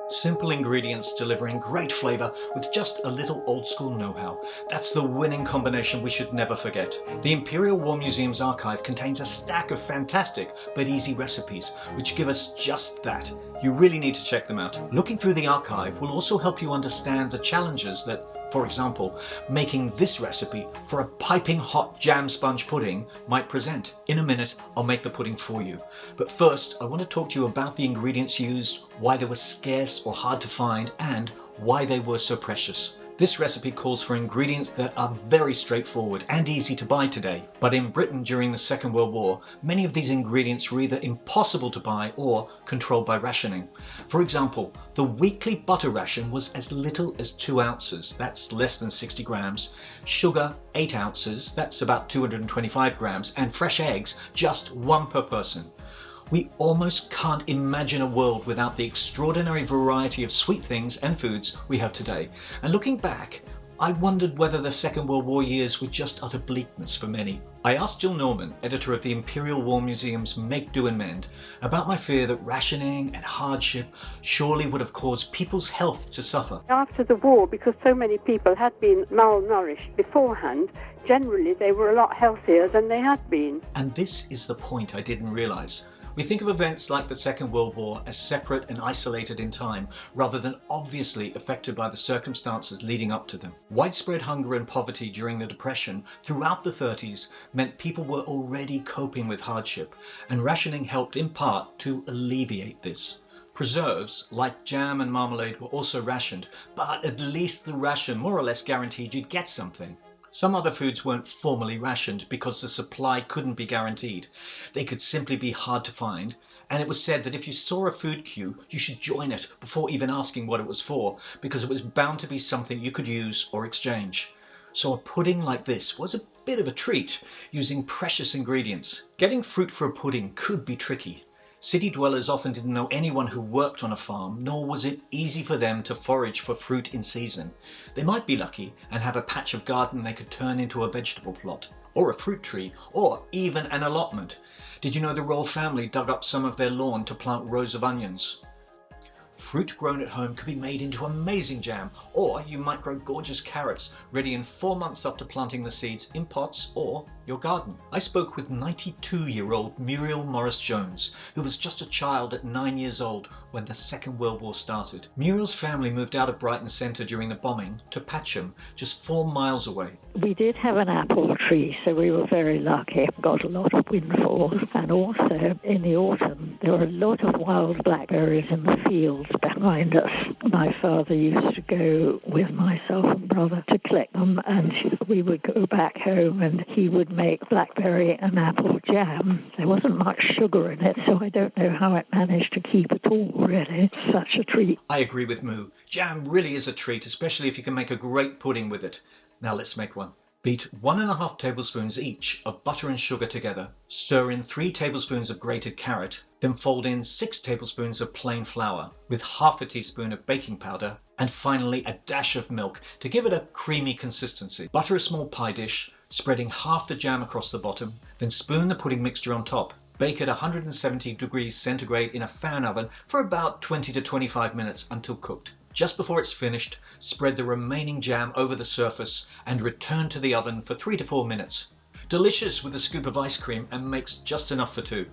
Simple ingredients delivering great flavour with just a little old school know-how. That's the winning combination we should never forget. The Imperial War Museum's archive contains a stack of fantastic but easy recipes, which give us just that. You really need to check them out. Looking through the archive will also help you understand the challenges that, for example, making this recipe for a piping hot jam sponge pudding might present. In a minute, I'll make the pudding for you. But first, I want to talk to you about the ingredients used, why they were scarce or hard to find, and why they were so precious. This recipe calls for ingredients that are very straightforward and easy to buy today. But in Britain during the Second World War, many of these ingredients were either impossible to buy or controlled by rationing. For example, the weekly butter ration was as little as 2 ounces, that's less than 60 grams, sugar 8 ounces, that's about 225 grams, and fresh eggs just 1 per person. We almost can't imagine a world without the extraordinary variety of sweet things and foods we have today. And looking back, I wondered whether the Second World War years were just utter bleakness for many. I asked Jill Norman, editor of the Imperial War Museum's Make, Do and Mend, about my fear that rationing and hardship surely would have caused people's health to suffer. After the war, because so many people had been malnourished beforehand, generally they were a lot healthier than they had been. And this is the point I didn't realise. We think of events like the Second World War as separate and isolated in time, rather than obviously affected by the circumstances leading up to them. Widespread hunger and poverty during the Depression throughout the 30s meant people were already coping with hardship, and rationing helped in part to alleviate this. Preserves, like jam and marmalade, were also rationed, but at least the ration more or less guaranteed you'd get something. Some other foods weren't formally rationed because the supply couldn't be guaranteed. They could simply be hard to find, and it was said that if you saw a food queue, you should join it before even asking what it was for, because it was bound to be something you could use or exchange. So a pudding like this was a bit of a treat, using precious ingredients. Getting fruit for a pudding could be tricky. City dwellers often didn't know anyone who worked on a farm, nor was it easy for them to forage for fruit in season. They might be lucky and have a patch of garden they could turn into a vegetable plot, or a fruit tree, or even an allotment. Did you know the royal family dug up some of their lawn to plant rows of onions? Fruit grown at home could be made into amazing jam, or you might grow gorgeous carrots ready in 4 months after planting the seeds in pots or your garden. I spoke with 92-year-old Muriel Morris-Jones, who was just a child at 9 years old when the Second World War started. Muriel's family moved out of Brighton Centre during the bombing to Patcham, just 4 miles away. We did have an apple tree, so we were very lucky. Got a lot of windfalls, and also in the autumn there were a lot of wild blackberries in the fields behind us. My father used to go with myself and brother to collect them, and we would go back home and he would make blackberry and apple jam. There wasn't much sugar in it, so I don't know how it managed to keep at all, really. Such a treat. I agree with Moo. Jam really is a treat, especially if you can make a great pudding with it. Now let's make one. Beat 1½ tablespoons each of butter and sugar together. Stir in 3 tablespoons of grated carrot, then fold in 6 tablespoons of plain flour with ½ a teaspoon of baking powder, and finally a dash of milk to give it a creamy consistency. Butter a small pie dish, spreading half the jam across the bottom, then spoon the pudding mixture on top. Bake at 170 degrees centigrade in a fan oven for about 20 to 25 minutes until cooked. Just before it's finished, spread the remaining jam over the surface and return to the oven for 3 to 4 minutes. Delicious with a scoop of ice cream and makes just enough for 2.